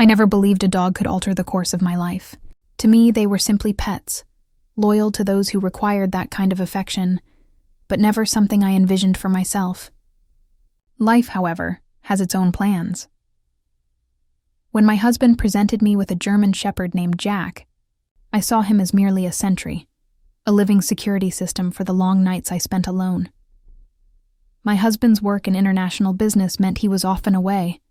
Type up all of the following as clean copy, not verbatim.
I never believed a dog could alter the course of my life. To me, they were simply pets, loyal to those who required that kind of affection, but never something I envisioned for myself. Life, however, has its own plans. When my husband presented me with a German shepherd named Jack, I saw him as merely a sentry, a living security system for the long nights I spent alone. My husband's work in international business meant he was often away,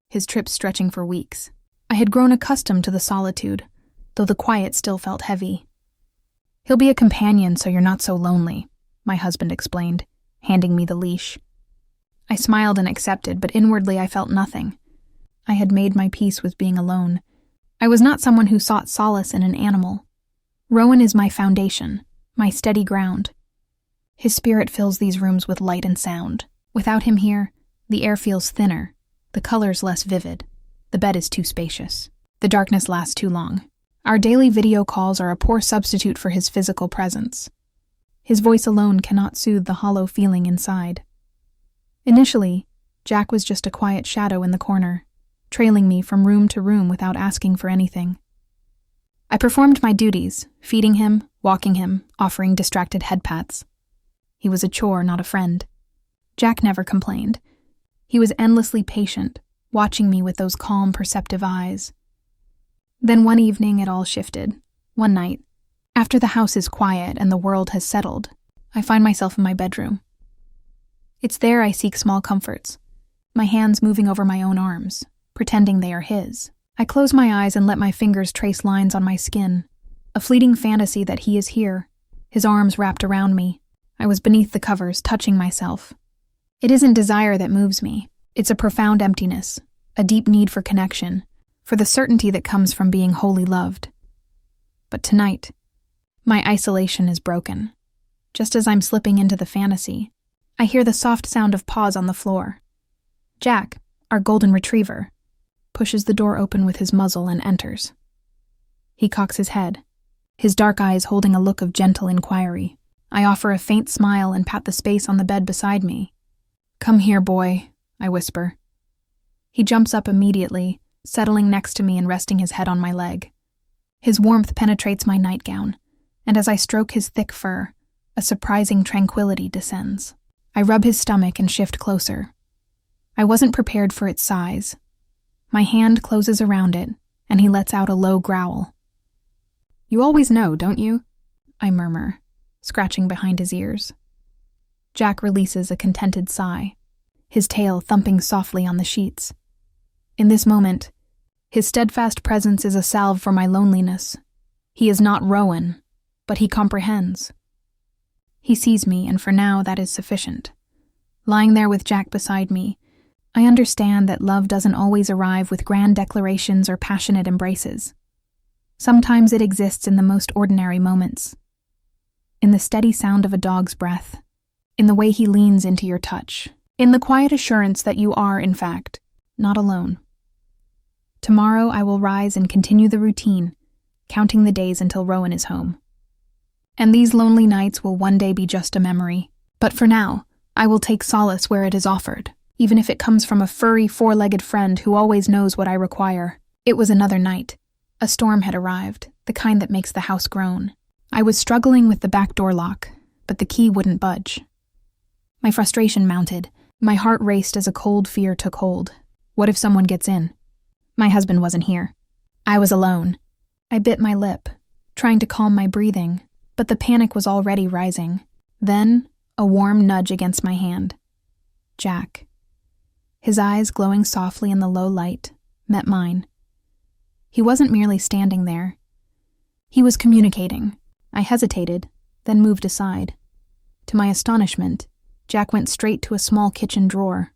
his trips stretching for weeks. I had grown accustomed to the solitude, though the quiet still felt heavy. "He'll be a companion so you're not so lonely," my husband explained, handing me the leash. I smiled and accepted, but inwardly I felt nothing. I had made my peace with being alone. I was not someone who sought solace in an animal. Rowan is my foundation, my steady ground. His spirit fills these rooms with light and sound. Without him here, the air feels thinner, the colors less vivid. The bed is too spacious. The darkness lasts too long. Our daily video calls are a poor substitute for his physical presence. His voice alone cannot soothe the hollow feeling inside. Initially, Jack was just a quiet shadow in the corner, trailing me from room to room without asking for anything. I performed my duties, feeding him, walking him, offering distracted head pats. He was a chore, not a friend. Jack never complained. He was endlessly patient, watching me with those calm, perceptive eyes. Then one evening it all shifted. One night, after the house is quiet and the world has settled, I find myself in my bedroom. It's there I seek small comforts, my hands moving over my own arms, pretending they are his. I close my eyes and let my fingers trace lines on my skin, a fleeting fantasy that he is here, his arms wrapped around me. I was beneath the covers, touching myself. It isn't desire that moves me. It's a profound emptiness, a deep need for connection, for the certainty that comes from being wholly loved. But tonight, my isolation is broken. Just as I'm slipping into the fantasy, I hear the soft sound of paws on the floor. Jack, our golden retriever, pushes the door open with his muzzle and enters. He cocks his head, his dark eyes holding a look of gentle inquiry. I offer a faint smile and pat the space on the bed beside me. "Come here, boy," I whisper. He jumps up immediately, settling next to me and resting his head on my leg. His warmth penetrates my nightgown, and as I stroke his thick fur, a surprising tranquility descends. I rub his stomach and shift closer. I wasn't prepared for its size. My hand closes around it, and he lets out a low growl. "You always know, don't you?" I murmur, scratching behind his ears. Jack releases a contented sigh, his tail thumping softly on the sheets. In this moment, his steadfast presence is a salve for my loneliness. He is not Rowan, but he comprehends. He sees me, and for now that is sufficient. Lying there with Jack beside me, I understand that love doesn't always arrive with grand declarations or passionate embraces. Sometimes it exists in the most ordinary moments. In the steady sound of a dog's breath, in the way he leans into your touch, in the quiet assurance that you are, in fact, not alone. Tomorrow I will rise and continue the routine, counting the days until Rowan is home. And these lonely nights will one day be just a memory. But for now, I will take solace where it is offered, even if it comes from a furry, four-legged friend who always knows what I require. It was another night. A storm had arrived, the kind that makes the house groan. I was struggling with the back door lock, but the key wouldn't budge. My frustration mounted. My heart raced as a cold fear took hold. What if someone gets in? My husband wasn't here. I was alone. I bit my lip, trying to calm my breathing, but the panic was already rising. Then, a warm nudge against my hand. Jack. His eyes, glowing softly in the low light, met mine. He wasn't merely standing there. He was communicating. I hesitated, then moved aside. To my astonishment, Jack went straight to a small kitchen drawer.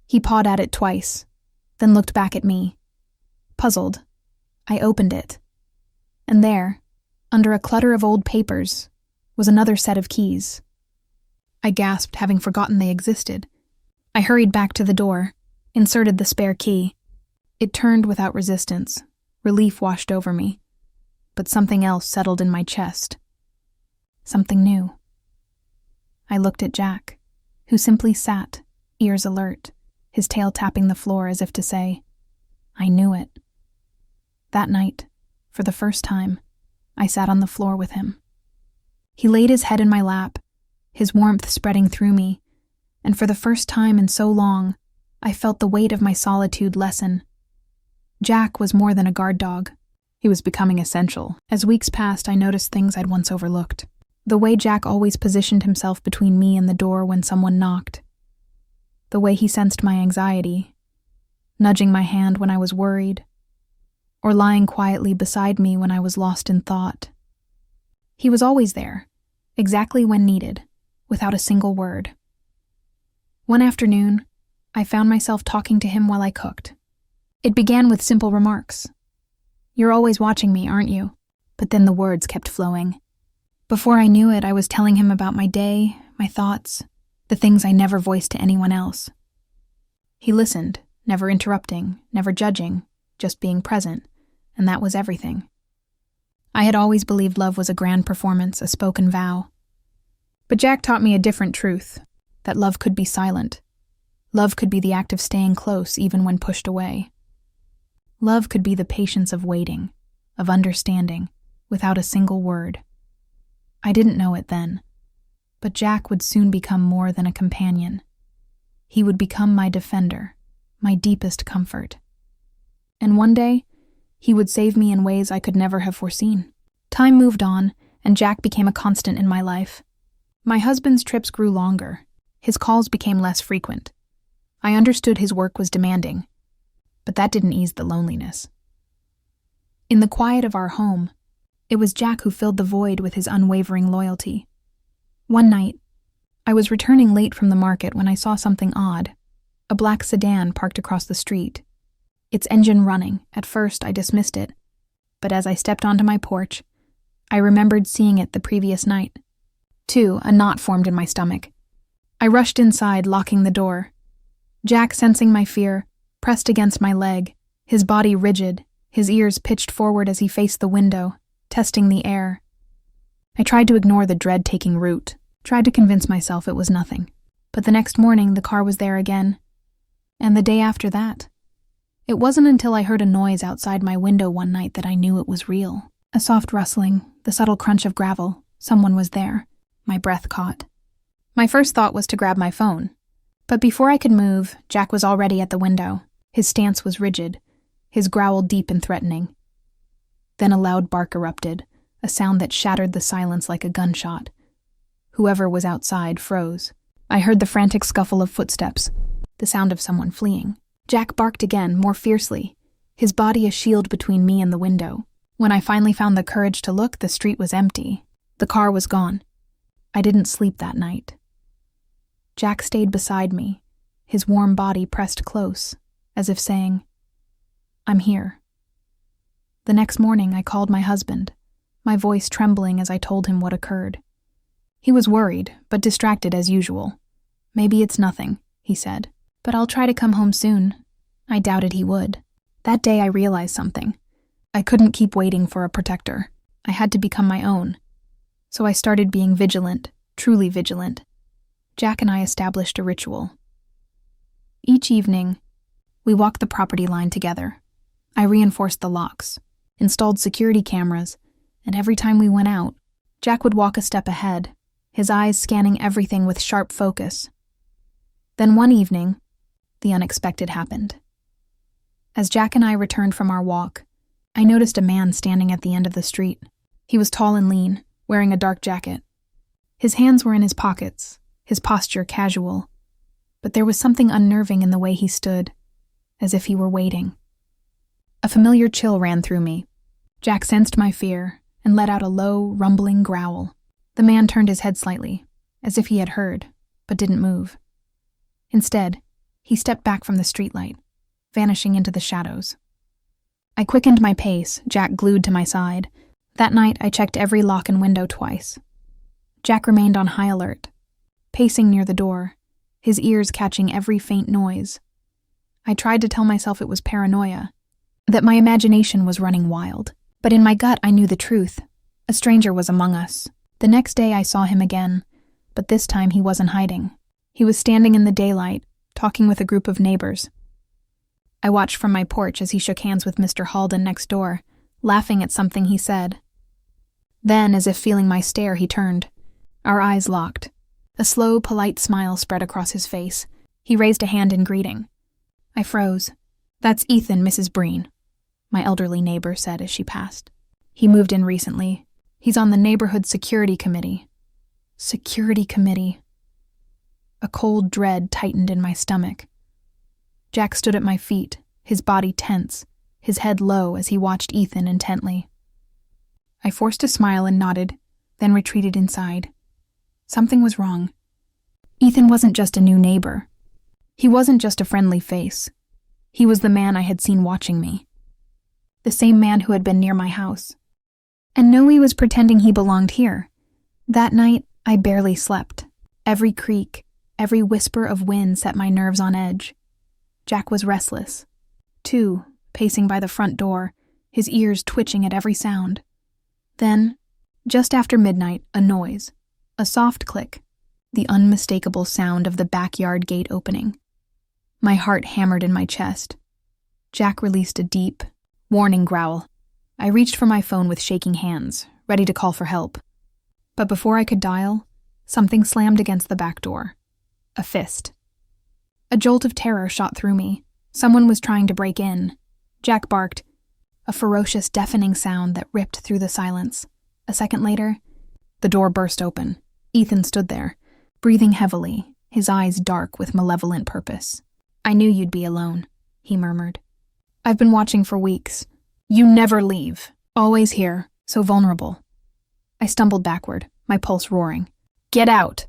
He pawed at it twice, then looked back at me. Puzzled, I opened it. And there, under a clutter of old papers, was another set of keys. I gasped, having forgotten they existed. I hurried back to the door, inserted the spare key. It turned without resistance. Relief washed over me. But something else settled in my chest. Something new. I looked at Jack, who simply sat, ears alert, his tail tapping the floor as if to say, "I knew it." That night, for the first time, I sat on the floor with him. He laid his head in my lap, his warmth spreading through me, and for the first time in so long, I felt the weight of my solitude lessen. Jack was more than a guard dog. He was becoming essential. As weeks passed, I noticed things I'd once overlooked. The way Jack always positioned himself between me and the door when someone knocked. The way he sensed my anxiety, nudging my hand when I was worried, or lying quietly beside me when I was lost in thought. He was always there, exactly when needed, without a single word. One afternoon, I found myself talking to him while I cooked. It began with simple remarks. "You're always watching me, aren't you?" But then the words kept flowing. Before I knew it, I was telling him about my day, my thoughts, the things I never voiced to anyone else. He listened, never interrupting, never judging, just being present, and that was everything. I had always believed love was a grand performance, a spoken vow. But Jack taught me a different truth, that love could be silent. Love could be the act of staying close even when pushed away. Love could be the patience of waiting, of understanding, without a single word. I didn't know it then, but Jack would soon become more than a companion. He would become my defender, my deepest comfort. And one day, he would save me in ways I could never have foreseen. Time moved on, and Jack became a constant in my life. My husband's trips grew longer. His calls became less frequent. I understood his work was demanding, but that didn't ease the loneliness. In the quiet of our home, it was Jack who filled the void with his unwavering loyalty. One night, I was returning late from the market when I saw something odd, a black sedan parked across the street. Its engine running. At first, I dismissed it, but as I stepped onto my porch, I remembered seeing it the previous night. A knot formed in my stomach. I rushed inside, locking the door. Jack, sensing my fear, pressed against my leg, his body rigid, his ears pitched forward as he faced the window, testing the air. I tried to ignore the dread taking root, tried to convince myself it was nothing. But the next morning, the car was there again. And the day after that. It wasn't until I heard a noise outside my window one night that I knew it was real. A soft rustling, the subtle crunch of gravel. Someone was there. My breath caught. My first thought was to grab my phone. But before I could move, Jack was already at the window. His stance was rigid, his growl deep and threatening. Then a loud bark erupted, a sound that shattered the silence like a gunshot. Whoever was outside froze. I heard the frantic scuffle of footsteps, the sound of someone fleeing. Jack barked again, more fiercely, his body a shield between me and the window. When I finally found the courage to look, the street was empty. The car was gone. I didn't sleep that night. Jack stayed beside me, his warm body pressed close, as if saying, "I'm here." The next morning, I called my husband, my voice trembling as I told him what occurred. He was worried, but distracted as usual. "Maybe it's nothing," he said, "but I'll try to come home soon." I doubted he would. That day I realized something. I couldn't keep waiting for a protector. I had to become my own. So I started being vigilant, truly vigilant. Jack and I established a ritual. Each evening, we walked the property line together. I reinforced the locks, installed security cameras, and every time we went out, Jack would walk a step ahead, his eyes scanning everything with sharp focus. Then one evening, the unexpected happened. As Jack and I returned from our walk, I noticed a man standing at the end of the street. He was tall and lean, wearing a dark jacket. His hands were in his pockets, his posture casual, but there was something unnerving in the way he stood, as if he were waiting. A familiar chill ran through me. Jack sensed my fear and let out a low, rumbling growl. The man turned his head slightly, as if he had heard, but didn't move. Instead, he stepped back from the streetlight, vanishing into the shadows. I quickened my pace, Jack glued to my side. That night, I checked every lock and window twice. Jack remained on high alert, pacing near the door, his ears catching every faint noise. I tried to tell myself it was paranoia, that my imagination was running wild. But in my gut, I knew the truth. A stranger was among us. The next day, I saw him again, but this time he wasn't hiding. He was standing in the daylight, talking with a group of neighbors. I watched from my porch as he shook hands with Mr. Halden next door, laughing at something he said. Then, as if feeling my stare, he turned. Our eyes locked. A slow, polite smile spread across his face. He raised a hand in greeting. I froze. "That's Ethan, Mrs. Breen," my elderly neighbor said as she passed. "He moved in recently. He's on the neighborhood security committee." Security committee. A cold dread tightened in my stomach. Jack stood at my feet, his body tense, his head low as he watched Ethan intently. I forced a smile and nodded, then retreated inside. Something was wrong. Ethan wasn't just a new neighbor. He wasn't just a friendly face. He was the man I had seen watching me. The same man who had been near my house. And no, he was pretending he belonged here. That night, I barely slept. Every creak, every whisper of wind set my nerves on edge. Jack was restless, too, pacing by the front door, his ears twitching at every sound. Then, just after midnight, a noise, a soft click, the unmistakable sound of the backyard gate opening. My heart hammered in my chest. Jack released a deep, warning growl. I reached for my phone with shaking hands, ready to call for help. But before I could dial, something slammed against the back door. A fist. A jolt of terror shot through me. Someone was trying to break in. Jack barked, a ferocious, deafening sound that ripped through the silence. A second later, the door burst open. Ethan stood there, breathing heavily, his eyes dark with malevolent purpose. "I knew you'd be alone," he murmured. "I've been watching for weeks. You never leave. Always here, so vulnerable." I stumbled backward, my pulse roaring. "Get out!"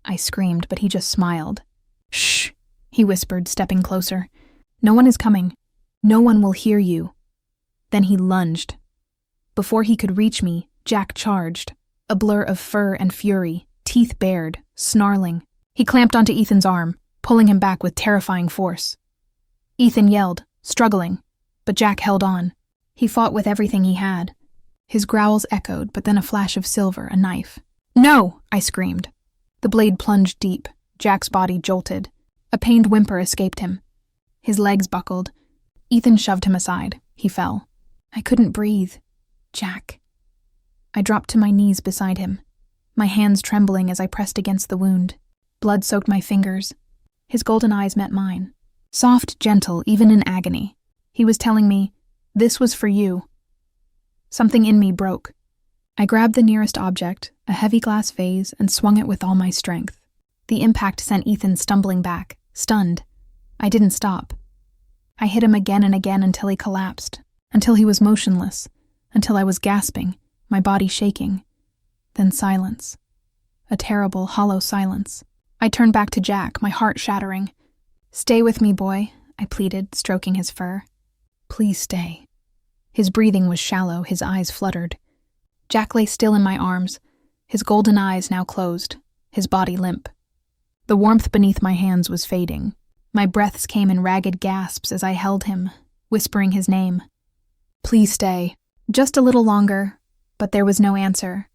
I screamed, but he just smiled. "Shh," he whispered, stepping closer. "No one is coming. No one will hear you." Then he lunged. Before he could reach me, Jack charged, a blur of fur and fury, teeth bared, snarling. He clamped onto Ethan's arm, pulling him back with terrifying force. Ethan yelled, struggling, but Jack held on. He fought with everything he had. His growls echoed, but then a flash of silver, a knife. "No!" I screamed. The blade plunged deep. Jack's body jolted. A pained whimper escaped him. His legs buckled. Ethan shoved him aside. He fell. I couldn't breathe. Jack. I dropped to my knees beside him, my hands trembling as I pressed against the wound. Blood soaked my fingers. His golden eyes met mine. Soft, gentle, even in agony. He was telling me, "This was for you." Something in me broke. I grabbed the nearest object, a heavy glass vase, and swung it with all my strength. The impact sent Ethan stumbling back, stunned. I didn't stop. I hit him again and again until he collapsed, until he was motionless, until I was gasping, my body shaking. Then silence. A terrible, hollow silence. I turned back to Jack, my heart shattering. "Stay with me, boy," I pleaded, stroking his fur. "Please stay." His breathing was shallow, his eyes fluttered. Jack lay still in my arms, his golden eyes now closed, his body limp. The warmth beneath my hands was fading. My breaths came in ragged gasps as I held him, whispering his name. "Please stay." Just a little longer, but there was no answer.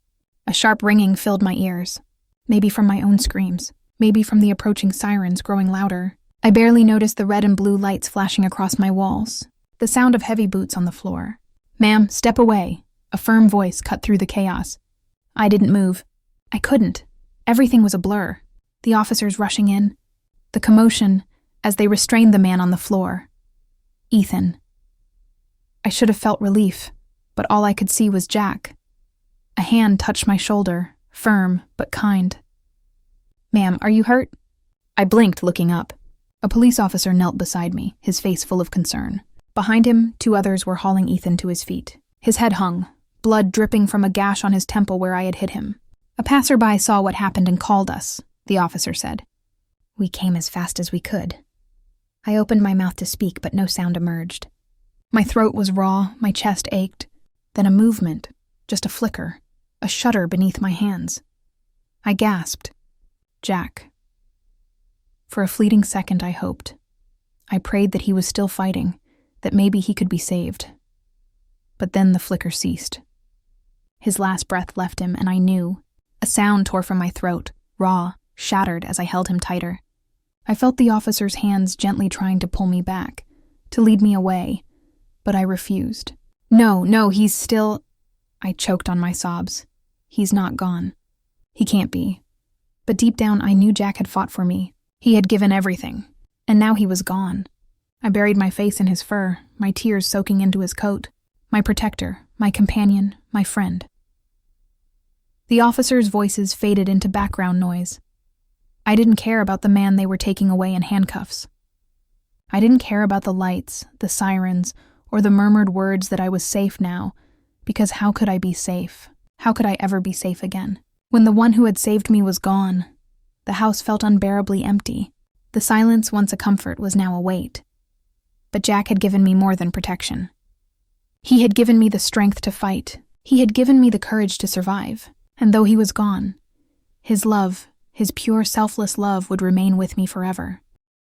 A sharp ringing filled my ears, maybe from my own screams, maybe from the approaching sirens growing louder. I barely noticed the red and blue lights flashing across my walls, the sound of heavy boots on the floor. "Ma'am, step away," a firm voice cut through the chaos. I didn't move. I couldn't. Everything was a blur. The officers rushing in, the commotion as they restrained the man on the floor. Ethan. I should have felt relief, but all I could see was Jack. A hand touched my shoulder, firm but kind. "Ma'am, are you hurt?" I blinked, looking up. A police officer knelt beside me, his face full of concern. Behind him, 2 others were hauling Ethan to his feet. His head hung, blood dripping from a gash on his temple where I had hit him. "A passerby saw what happened and called us," the officer said. "We came as fast as we could." I opened my mouth to speak, but no sound emerged. My throat was raw, my chest ached. Then a movement, just a flicker, a shudder beneath my hands. I gasped. Jack. For a fleeting second I hoped. I prayed that he was still fighting, that maybe he could be saved. But then the flicker ceased. His last breath left him, and I knew. A sound tore from my throat, raw, shattered as I held him tighter. I felt the officer's hands gently trying to pull me back, to lead me away, but I refused. No, he's still... I choked on my sobs. He's not gone. He can't be. But deep down, I knew Jack had fought for me. He had given everything. And now he was gone. I buried my face in his fur, my tears soaking into his coat. My protector, my companion, my friend. The officers' voices faded into background noise. I didn't care about the man they were taking away in handcuffs. I didn't care about the lights, the sirens, or the murmured words that I was safe now, because how could I be safe? How could I ever be safe again? When the one who had saved me was gone, the house felt unbearably empty. The silence, once a comfort, was now a weight. But Jack had given me more than protection. He had given me the strength to fight. He had given me the courage to survive. And though he was gone, his love, his pure, selfless love, would remain with me forever.